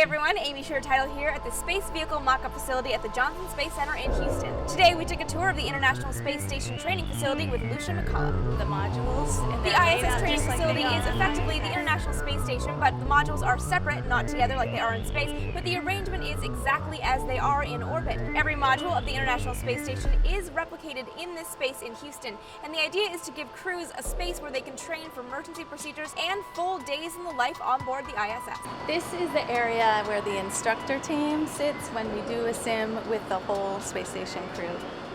everyone, Amy Title here at the Space Vehicle Mock-Up Facility at the Johnson Space Center in Houston. Today we took a tour of the International Space Station Training Facility with Lucia McCullough. The modules. The ISS training facility is effectively the International Space Station, but the modules are separate, not together like they are in space, but the arrangement is exactly as they are in orbit. Every module of the International Space Station is replicated in this space in Houston, and the idea is to give crews a space where they can train for emergency procedures and full days in the life on board the ISS. This is the area where the instructor team sits when we do a sim with the whole space station crew.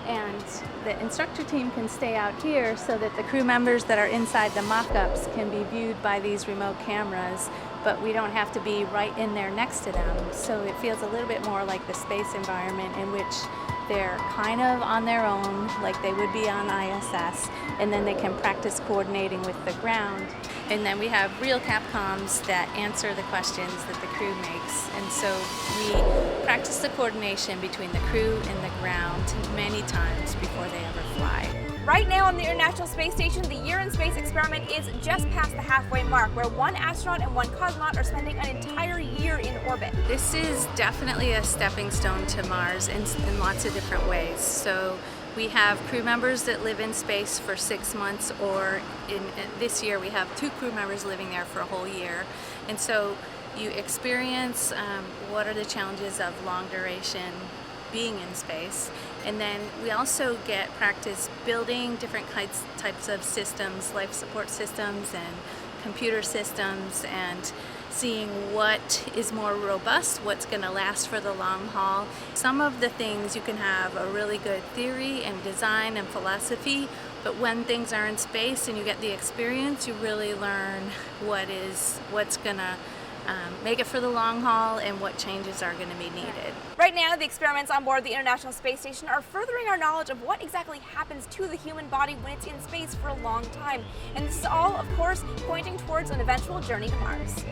And the instructor team can stay out here so that the crew members that are inside the mock-ups can be viewed by these remote cameras, but we don't have to be right in there next to them. So it feels a little bit more like the space environment in which they're kind of on their own, like they would be on ISS, and then they can practice coordinating with the ground. And then we have real Capcoms that answer the questions that the crew makes. And so we practice the coordination between the crew and the ground many times before they ever fly. Right now on the International Space Station, the Year in Space experiment is just past the halfway mark, where one astronaut and one cosmonaut are spending an entire year in orbit. This is definitely a stepping stone to Mars in lots of different ways. So we have crew members that live in space for 6 months, or this year we have 2 crew members living there for a whole year. And so you experience what are the challenges of long duration being in space, and then we also get practice building different types of systems, life support systems and computer systems, and seeing what is more robust, what's going to last for the long haul. Some of the things you can have a really good theory and design and philosophy, but when things are in space and you get the experience, you really learn what's going to make it for the long haul and what changes are going to be needed. Right now, the experiments on board the International Space Station are furthering our knowledge of what exactly happens to the human body when it's in space for a long time. And this is all, of course, pointing towards an eventual journey to Mars.